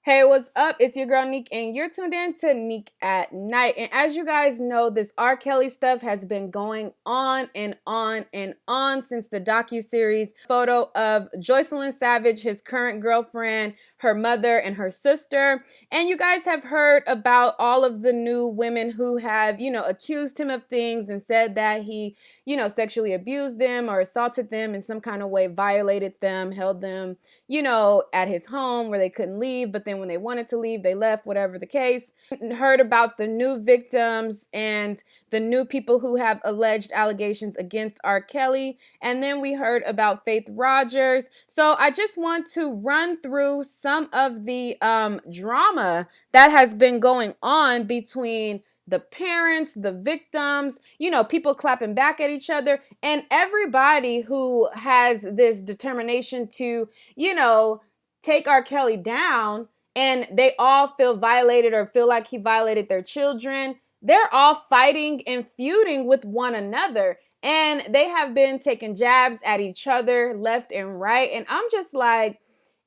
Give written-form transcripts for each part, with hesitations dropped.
Hey, what's up? It's your girl Nique, and you're tuned in to Nique at Night. And as you guys know, this R. Kelly stuff has been going on and on and on since the docuseries. Photo of Joycelyn Savage, his current girlfriend, her mother, and her sister. And you guys have heard about all of the new women who have, accused him of things and said that he, sexually abused them or assaulted them in some kind of way, violated them, held them, at his home where they couldn't leave, but then when they wanted to leave, they left, whatever the case. Heard about the new victims and the new people who have alleged allegations against R. Kelly. And then we heard about Faith Rogers. So I just want to run through some of the drama that has been going on between the parents, the victims, people clapping back at each other, and everybody who has this determination to, take R. Kelly down, and they all feel violated or feel like he violated their children. They're all fighting and feuding with one another, and they have been taking jabs at each other left and right. And I'm just like,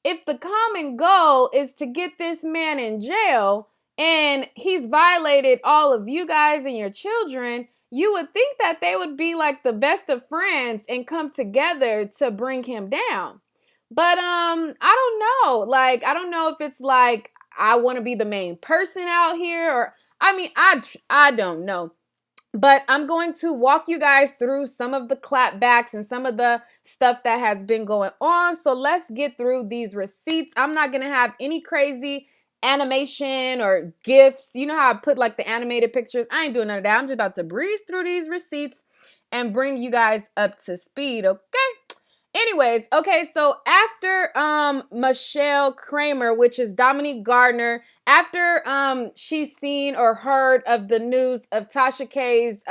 if the common goal is to get this man in jail, and he's violated all of you guys and your children, you would think that they would be like the best of friends and come together to bring him down. But I don't know. Like, I don't know if it's like I want to be the main person out here, or I don't know. But I'm going to walk you guys through some of the clapbacks and some of the stuff that has been going on. So let's get through these receipts. I'm not going to have any crazy animation or GIFs. You know how I put like the animated pictures? I ain't doing none of that. I'm just about to breeze through these receipts and bring you guys up to speed, okay? Anyways, okay, so after Michelle Kramer, which is Dominique Gardner, after she's seen or heard of the news of Tasha K's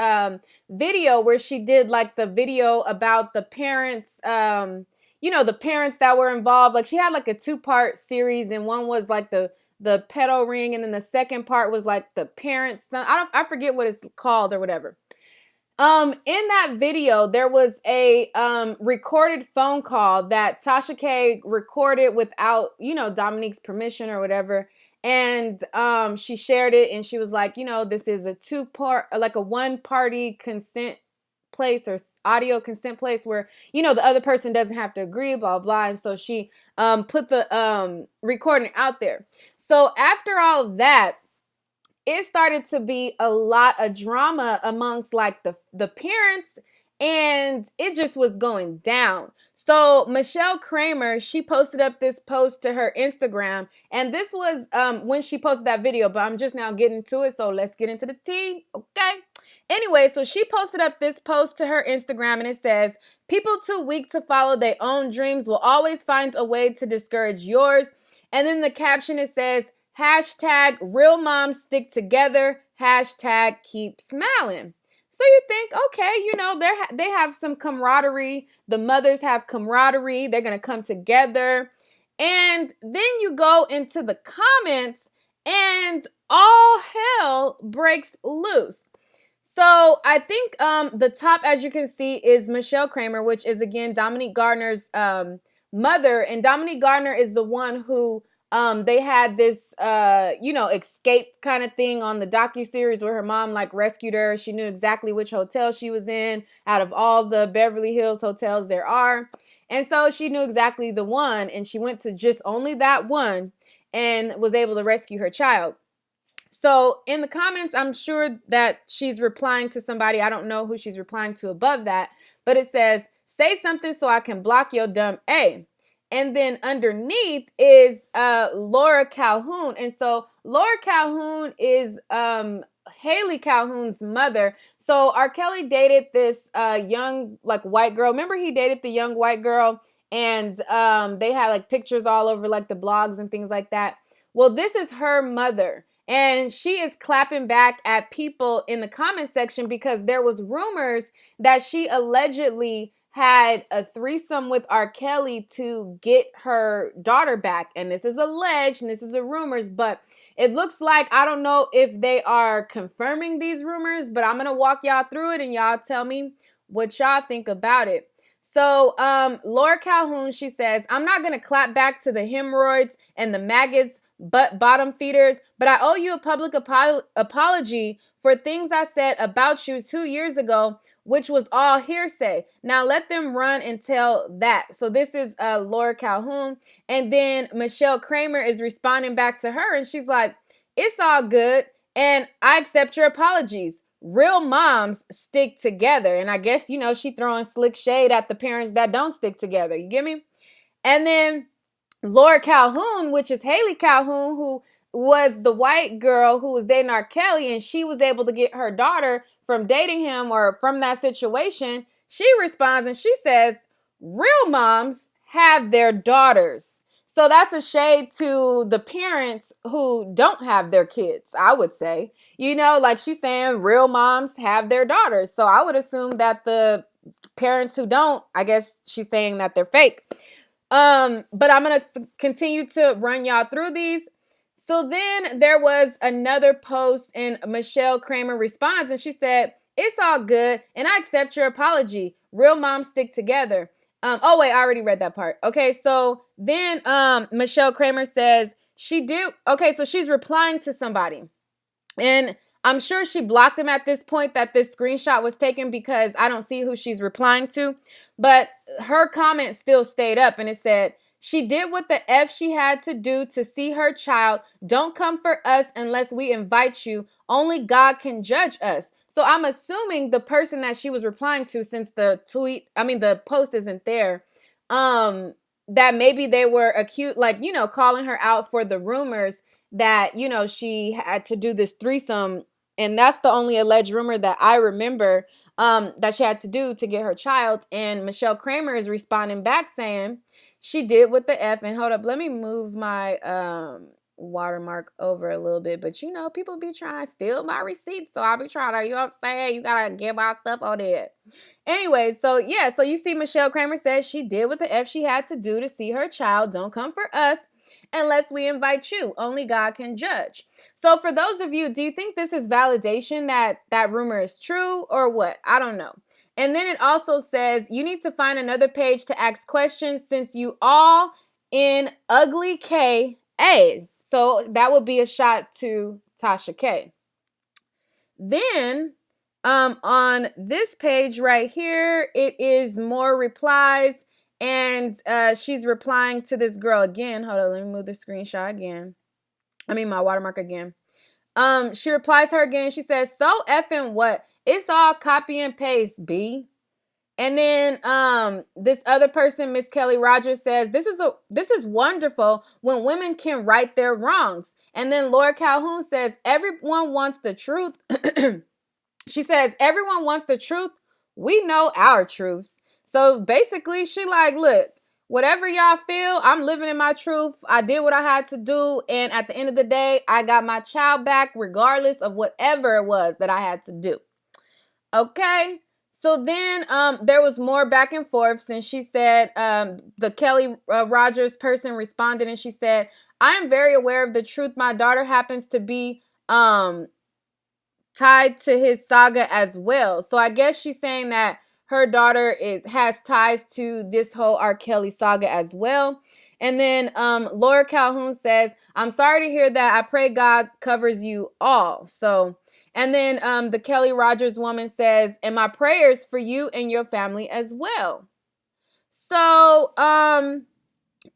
video where she did like the video about the parents, the parents that were involved. Like, she had like a 2-part series, and one was like the pedo ring, and then the second part was like the parents. I forget what it's called or whatever. In that video, there was a recorded phone call that Tasha K recorded without, Dominique's permission or whatever. And she shared it, and she was like, this is a 2-part, like a 1-party consent place or audio consent place where, the other person doesn't have to agree, blah, blah. And so she put the recording out there. So after all of that, it started to be a lot of drama amongst like the parents, and it just was going down. So Michelle Kramer, she posted up this post to her Instagram, and this was when she posted that video, but I'm just now getting to it, so let's get into the tea, okay? Anyway, so she posted up this post to her Instagram, and it says, "People too weak to follow their own dreams will always find a way to discourage yours." And then the caption, it says, hashtag real moms stick together, hashtag keep smiling. So you think, okay, they have some camaraderie. The mothers have camaraderie. They're going to come together. And then you go into the comments and all hell breaks loose. So I think the top, as you can see, is Michelle Kramer, which is, again, Dominique Gardner's mother. And Dominique Gardner is the one who they had this, escape kind of thing on the docuseries where her mom like rescued her. She knew exactly which hotel she was in out of all the Beverly Hills hotels there are. And so she knew exactly the one, and she went to just only that one and was able to rescue her child. So in the comments, I'm sure that she's replying to somebody. I don't know who she's replying to above that, but it says, "Say something so I can block your dumb A." And then underneath is Laura Calhoun. And so Laura Calhoun is Haley Calhoun's mother. So R. Kelly dated this young, like, white girl. Remember, he dated the young white girl, and they had like pictures all over like the blogs and things like that. Well, this is her mother. And she is clapping back at people in the comment section because there was rumors that she allegedly had a threesome with R. Kelly to get her daughter back. And this is alleged, and this is a rumors, but it looks like, I don't know if they are confirming these rumors, but I'm going to walk y'all through it and y'all tell me what y'all think about it. So Laura Calhoun, she says, "I'm not going to clap back to the hemorrhoids and the maggots, but bottom feeders, but I owe you a public apology for things I said about you 2 years ago, which was all hearsay. Now let them run and tell that. So this is Laura Calhoun. And then Michelle Kramer is responding back to her, and she's like, it's all good, and I accept your apologies. Real moms stick together. And I guess, she throwing slick shade at the parents that don't stick together. You get me? And then Laura Calhoun, which is Haley Calhoun, who was the white girl who was dating R. Kelly, and she was able to get her daughter from dating him or from that situation. She responds and she says, real moms have their daughters. So that's a shade to the parents who don't have their kids, I would say. Like she's saying real moms have their daughters. So I would assume that the parents who don't, I guess she's saying that they're fake. But I'm going to continue to run y'all through these. So then there was another post, and Michelle Kramer responds and she said, it's all good and I accept your apology. Real moms stick together. Oh wait, I already read that part. Okay, so then Michelle Kramer says so she's replying to somebody. And I'm sure she blocked him at this point that this screenshot was taken, because I don't see who she's replying to. But her comment still stayed up, and it said, she did what the F she had to do to see her child. Don't come for us unless we invite you. Only God can judge us. So I'm assuming the person that she was replying to, since the post isn't there, that maybe they were acute, calling her out for the rumors that, she had to do this threesome. And that's the only alleged rumor that I remember that she had to do to get her child. And Michelle Kramer is responding back saying she did with the F. And hold up, let me move my watermark over a little bit. But people be trying to steal my receipts. So I'll be trying to, you gotta get my stuff on there. Anyway, so you see Michelle Kramer says she did with the F she had to do to see her child. Don't come for us unless we invite you. Only God can judge. So for those of you, do you think this is validation that rumor is true or what? I don't know. And then it also says you need to find another page to ask questions since you all in ugly K.A. So that would be a shot to Tasha K. Then on this page right here, it is more replies. And she's replying to this girl again. Hold on, let me move the screenshot again. My watermark again. She replies her again. She says, so effing what? It's all copy and paste, B. And then this other person, Miss Kelly Rogers, says, this is wonderful when women can right their wrongs. And then Laura Calhoun says, everyone wants the truth. She says, everyone wants the truth. We know our truths. So basically, she like, look, whatever y'all feel, I'm living in my truth. I did what I had to do. And at the end of the day, I got my child back regardless of whatever it was that I had to do. Okay. So then there was more back and forth, since she said, the Kelly Rogers person responded and she said, I am very aware of the truth. My daughter happens to be tied to his saga as well. So I guess she's saying that her daughter has ties to this whole R. Kelly saga as well. And then Laura Calhoun says, I'm sorry to hear that. I pray God covers you all. So, and then the Kelly Rogers woman says, and my prayers for you and your family as well. So,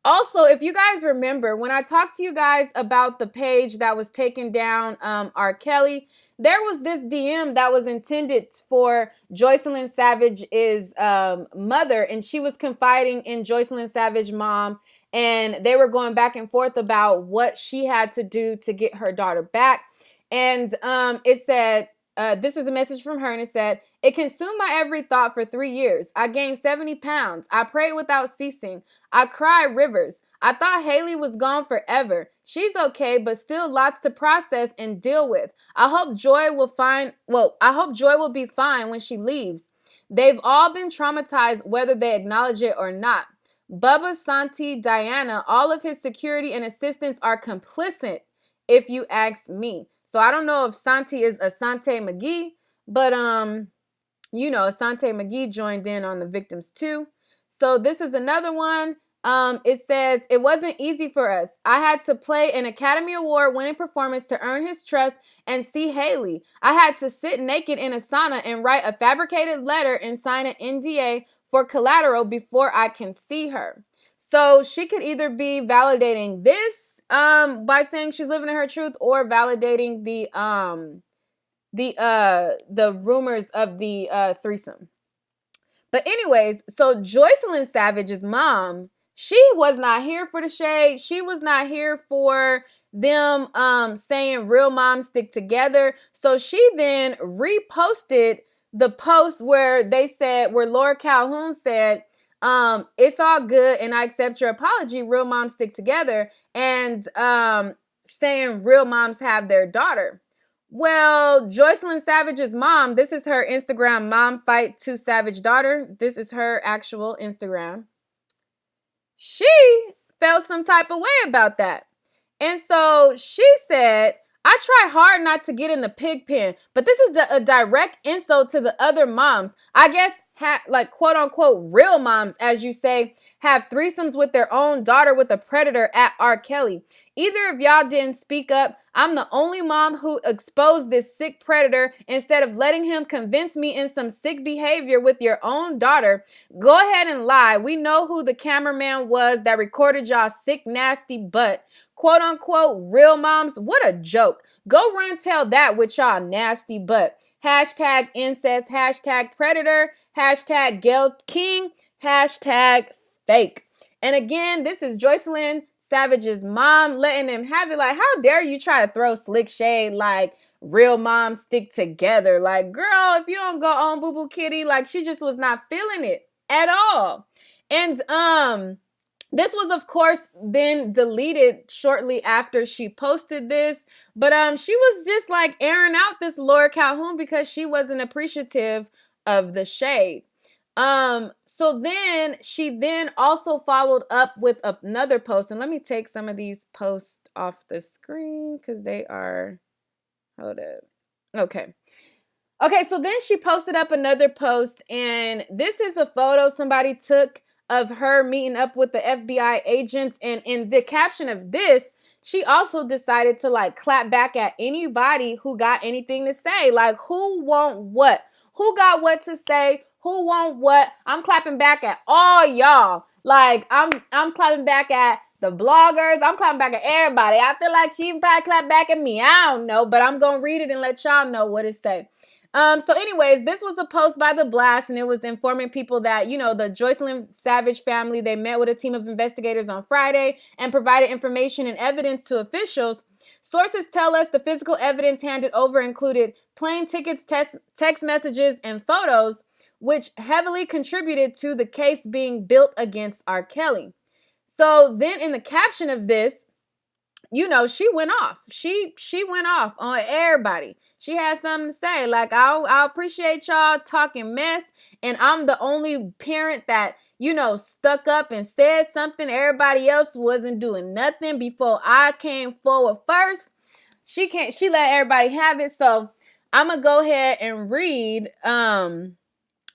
also, if you guys remember, when I talked to you guys about the page that was taken down, R. Kelly, there was this DM that was intended for Joycelyn Savage's mother, and she was confiding in Joycelyn Savage's mom, and they were going back and forth about what she had to do to get her daughter back. And it said, this is a message from her, and it said, it consumed my every thought for 3 years. I gained 70 pounds. I prayed without ceasing. I cried rivers. I thought Haley was gone forever. She's okay, but still lots to process and deal with. I hope Joy will be fine when she leaves. They've all been traumatized, whether they acknowledge it or not. Bubba, Santi, Diana, all of his security and assistants are complicit, if you ask me. So I don't know if Santi is Asante McGee, but Asante McGee joined in on the victims too. So this is another one. It says, it wasn't easy for us. I had to play an Academy Award winning performance to earn his trust and see Haley. I had to sit naked in a sauna and write a fabricated letter and sign an NDA for collateral before I can see her. So she could either be validating this by saying she's living in her truth, or validating the rumors of the threesome. But anyways, so Joycelyn Savage's mom, she was not here for the shade. She was not here for them saying real moms stick together. So she then reposted the post where they said, where Laura Calhoun said, it's all good and I accept your apology, real moms stick together, and saying real moms have their daughter. Well, Joycelyn Savage's mom, this is her Instagram, Mom Fight to Savage Daughter. This is her actual Instagram. She felt some type of way about that. And so she said, I try hard not to get in the pig pen, but this is a direct insult to the other moms. I guess, like, quote unquote, real moms, as you say, have threesomes with their own daughter with a predator at R. Kelly. Either of y'all didn't speak up. I'm the only mom who exposed this sick predator instead of letting him convince me in some sick behavior with your own daughter. Go ahead and lie. We know who the cameraman was that recorded y'all sick, nasty butt. Quote unquote, real moms. What a joke. Go run tell that with y'all nasty butt. Hashtag incest, hashtag predator, hashtag Gayle King, hashtag fake. And again, this is Joycelyn Savage's mom letting them have it. Like, how dare you try to throw slick shade like real moms stick together? Like, girl, if you don't go on Boo Boo Kitty, like, she just was not feeling it at all. And this was, of course, then deleted shortly after she posted this. But she was just like airing out this Laura Calhoun because she wasn't appreciative of the shade. So then she then also followed up with another post, and let me take some of these posts off the screen because they are, hold up. Okay, so then she posted up another post, and this is a photo somebody took of her meeting up with the FBI agents, and in the caption of this, she also decided to like clap back at anybody who got anything to say. Like, who want what? Who got what to say? Who want what? I'm clapping back at all y'all. Like, I'm clapping back at the bloggers. I'm clapping back at everybody. I feel like she probably clapped back at me. I don't know, but I'm going to read it and let y'all know what it say. So anyways, this was a post by The Blast, and it was informing people that, you know, the Joycelyn Savage family, they met with a team of investigators on Friday and provided information and evidence to officials. Sources tell us the physical evidence handed over included plane tickets, text messages, and photos, which heavily contributed to the case being built against R. Kelly. So then in the caption of this, you know, she went off. She went off on everybody. She had something to say. Like, I appreciate y'all talking mess, and I'm the only parent that, you know, stuck up and said something. Everybody else wasn't doing nothing before I came forward first. She let everybody have it. So I'm gonna go ahead and read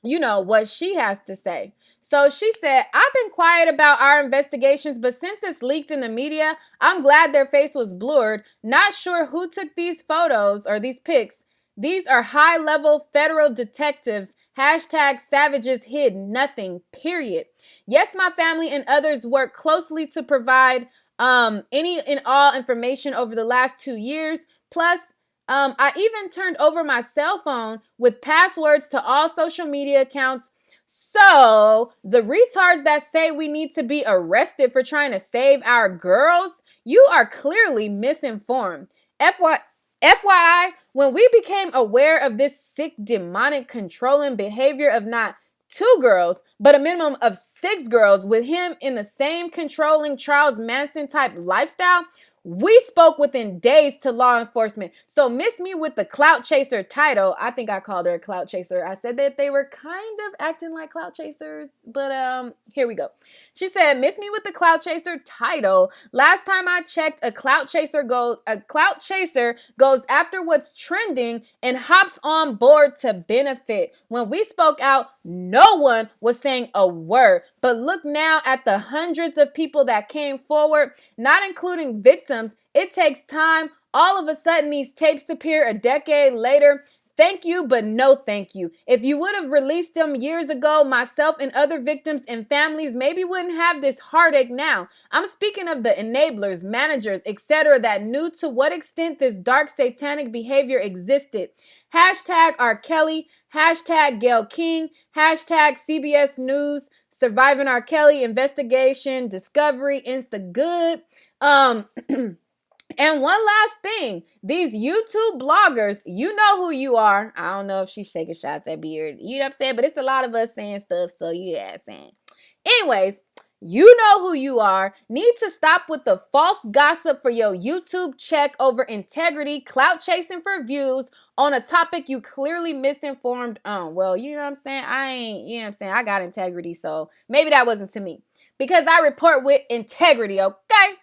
you know, what she has to say. So she said, I've been quiet about our investigations, but since it's leaked in the media, I'm glad their face was blurred. Not sure who took these photos or these pics. These are high-level federal detectives. Hashtag Savages hid nothing, period. Yes, my family and others work closely to provide any and all information over the last 2 years. Plus, I even turned over my cell phone with passwords to all social media accounts. So the retards that say we need to be arrested for trying to save our girls, you are clearly misinformed. FYI, when we became aware of this sick, demonic, controlling behavior of not 2 girls, but a minimum of 6 girls with him in the same controlling Charles Manson type lifestyle, We spoke within days to law enforcement. So miss me with the clout chaser title. I think I called her a clout chaser. I said that they were kind of acting like clout chasers, but here we go. She said, miss me with the clout chaser title. Last time I checked, a clout chaser goes after what's trending and hops on board to benefit. When we spoke out, no one was saying a word. But look now at the hundreds of people that came forward, not including victims. It takes time. All of a sudden, these tapes appear a decade later. Thank you, but no thank you. If you would have released them years ago, myself and other victims and families maybe wouldn't have this heartache now. I'm speaking of the enablers, managers, etc. that knew to what extent this dark satanic behavior existed. Hashtag R. Kelly, hashtag Gayle King, hashtag CBS News, Surviving R. Kelly Investigation, Discovery, Insta Good. And one last thing, these YouTube bloggers, you know who you are. I don't know if she's shaking shots at Beard. You know what I'm saying? But it's a lot of us saying stuff, so you know what I'm saying. Anyways, you know who you are. Need to stop with the false gossip for your YouTube check over integrity, clout chasing for views on a topic you clearly misinformed on. Well, you know what I'm saying? You know what I'm saying? I got integrity, so maybe that wasn't to me. Because I report with integrity, okay?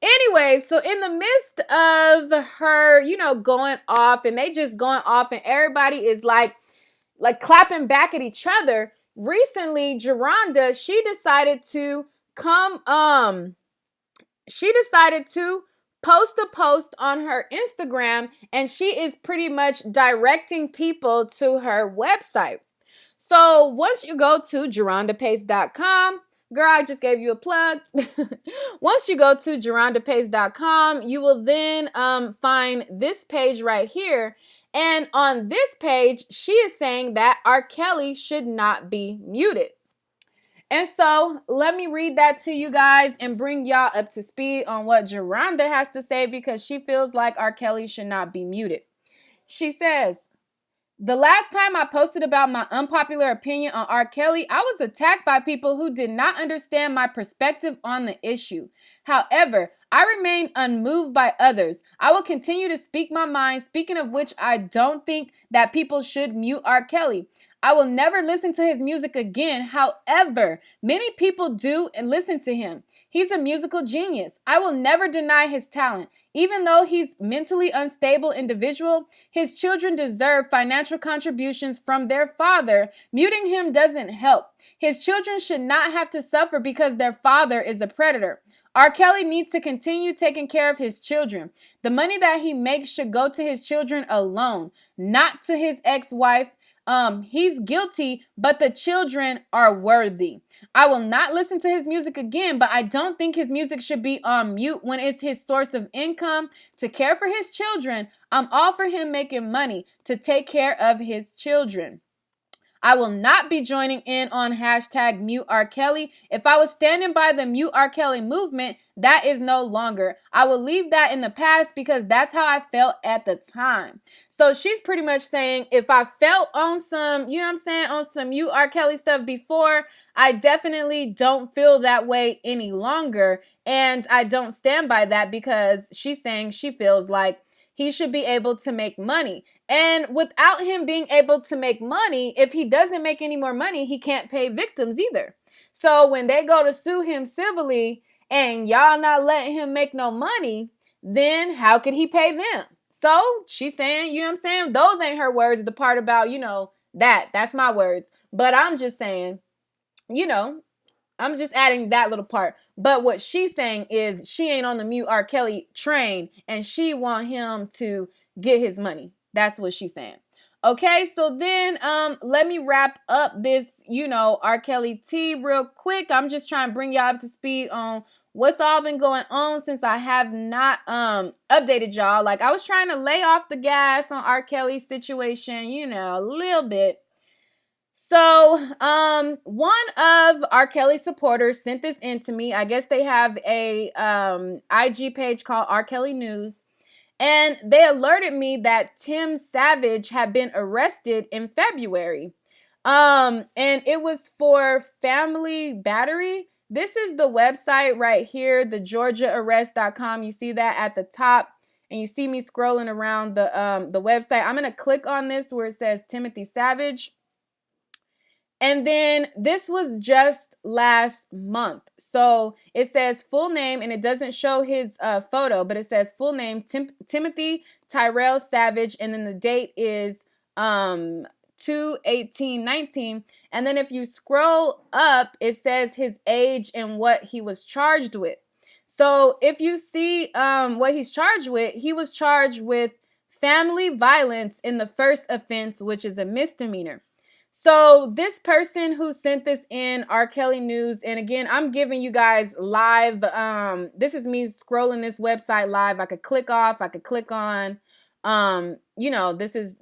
Anyway, so in the midst of her, going off, and they just going off, and everybody is like clapping back at each other. Recently, Jerhonda, she decided to post a post on her Instagram, and she is pretty much directing people to her website. So once you go to JerhondaPace.com, girl, I just gave you a plug. Once you go to JerhondaPace.com, you will then find this page right here. And on this page, she is saying that R. Kelly should not be muted. And so let me read that to you guys and bring y'all up to speed on what Jerhonda has to say, because she feels like R. Kelly should not be muted. She says, the last time I posted about my unpopular opinion on R. Kelly, I was attacked by people who did not understand my perspective on the issue. However, I remain unmoved by others. I will continue to speak my mind, speaking of which I don't think that people should mute R. Kelly. I will never listen to his music again. However, many people do and listen to him. He's a musical genius. I will never deny his talent. Even though he's mentally unstable individual, his children deserve financial contributions from their father. Muting him doesn't help. His children should not have to suffer because their father is a predator. R. Kelly needs to continue taking care of his children. The money that he makes should go to his children alone, not to his ex-wife. He's guilty, but the children are worthy. I will not listen to his music again, but I don't think his music should be on mute when it's his source of income to care for his children. I'm all for him making money to take care of his children. I will not be joining in on hashtag mute R. Kelly. If I was standing by the mute R. Kelly movement, that is no longer. I will leave that in the past because that's how I felt at the time. So she's pretty much saying, if I felt on some, on some mute R. Kelly stuff before, I definitely don't feel that way any longer. And I don't stand by that, because she's saying she feels like he should be able to make money. And without him being able to make money, if he doesn't make any more money, he can't pay victims either. So when they go to sue him civilly and y'all not letting him make no money, then how could he pay them? So she's saying, those ain't her words. The part about, that's my words. But I'm just saying, I'm just adding that little part. But what she's saying is she ain't on the mute R. Kelly train, and she want him to get his money. That's what she's saying. Okay, so then let me wrap up this, R. Kelly tea real quick. I'm just trying to bring y'all up to speed on what's all been going on since I have not updated y'all. Like, I was trying to lay off the gas on R. Kelly's situation, a little bit. So, one of R. Kelly's supporters sent this in to me. I guess they have a IG page called R. Kelly News. And they alerted me that Tim Savage had been arrested in February. And it was for family battery. This is the website right here, the georgiaarrest.com. You see that at the top, and you see me scrolling around the website. I'm going to click on this where it says Timothy Savage. And then this was just last month. So it says full name, and it doesn't show his photo, but it says full name, Timothy Tyrell Savage. And then the date is 2/18/19. And then if you scroll up, it says his age and what he was charged with. So if you see what he's charged with, he was charged with family violence in the first offense, which is a misdemeanor. So this person who sent this in, R. Kelly News, and again, I'm giving you guys live, this is me scrolling this website live. I could click off, I could click on, you know, this is,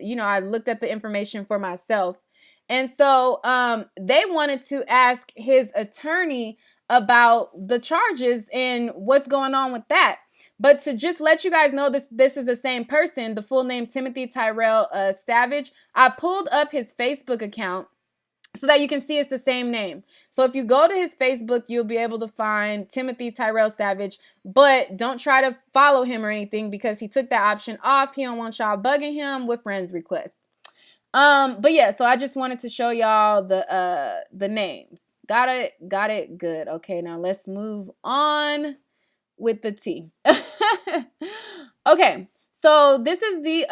you know, I looked at the information for myself. And so they wanted to ask his attorney about the charges and what's going on with that. But to just let you guys know, this is the same person, the full name Timothy Tyrell Savage. I pulled up his Facebook account so that you can see it's the same name. So if you go to his Facebook, you'll be able to find Timothy Tyrell Savage. But don't try to follow him or anything because he took that option off. He don't want y'all bugging him with friends requests. But yeah, so I just wanted to show y'all the names. Got it. Good. Okay, now let's move on with the T. Okay, so this is the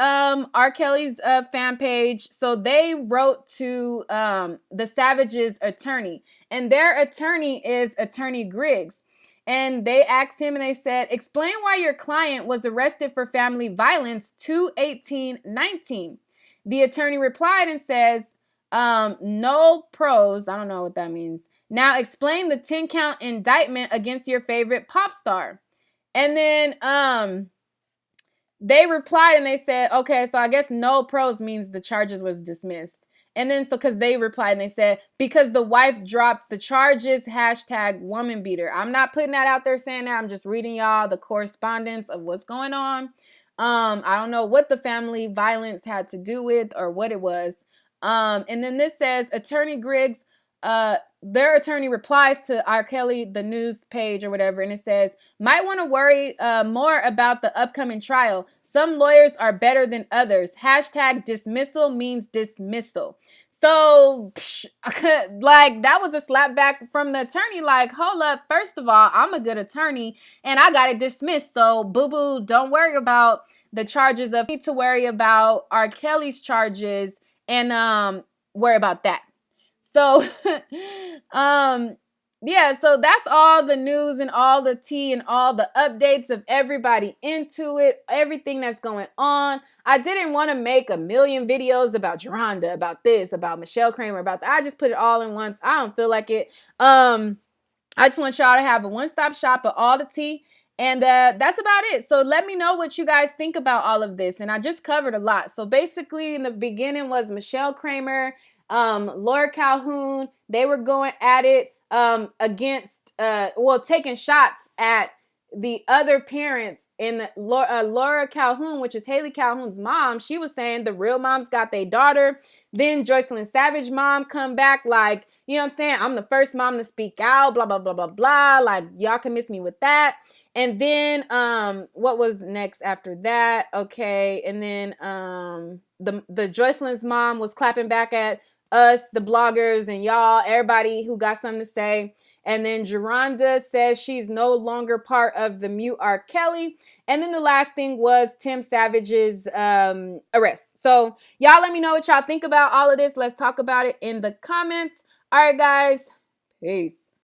R. Kelly's fan page. So they wrote to the Savage's attorney, and their attorney is Attorney Griggs. And they asked him and they said, explain why your client was arrested for family violence 2/18/19. The attorney replied and says, no pros. I don't know what that means. Now explain the 10-count indictment against your favorite pop star. And then they replied and they said, okay, so I guess no pros means the charges was dismissed. And then so because they replied and they said, because the wife dropped the charges, hashtag woman beater. I'm not putting that out there saying that. I'm just reading y'all the correspondence of what's going on. I don't know what the family violence had to do with or what it was. And then this says, Attorney Griggs, their attorney replies to R. Kelly, the news page or whatever, and it says, might want to worry more about the upcoming trial. Some lawyers are better than others. Hashtag dismissal means dismissal. So, like, that was a slap back from the attorney. Like, hold up. First of all, I'm a good attorney, and I got it dismissed. So, boo-boo, don't worry about the charges of... need to worry about R. Kelly's charges and worry about that. So, yeah, so that's all the news and all the tea and all the updates of everybody into it, everything that's going on. I didn't want to make a million videos about Jerhonda, about this, about Michelle Kramer, about that. I just put it all in once. I don't feel like it. I just want y'all to have a one-stop shop of all the tea. And that's about it. So let me know what you guys think about all of this. And I just covered a lot. So basically in the beginning was Michelle Kramer, Laura Calhoun. They were going at it against, taking shots at the other parents. And Laura Calhoun, which is Haley Calhoun's mom, she was saying the real moms got their daughter. Then Joycelyn Savage mom come back like, you know what I'm saying? I'm the first mom to speak out, blah, blah, blah, blah, blah. Like, y'all can miss me with that. And then what was next after that? Okay. And then the Joycelyn's mom was clapping back at us, the bloggers, and y'all, everybody who got something to say. And then Jerhonda says she's no longer part of the mute R. Kelly. And then the last thing was Tim Savage's arrest. So y'all let me know what y'all think about all of this. Let's talk about it in the comments. All right, guys. Peace.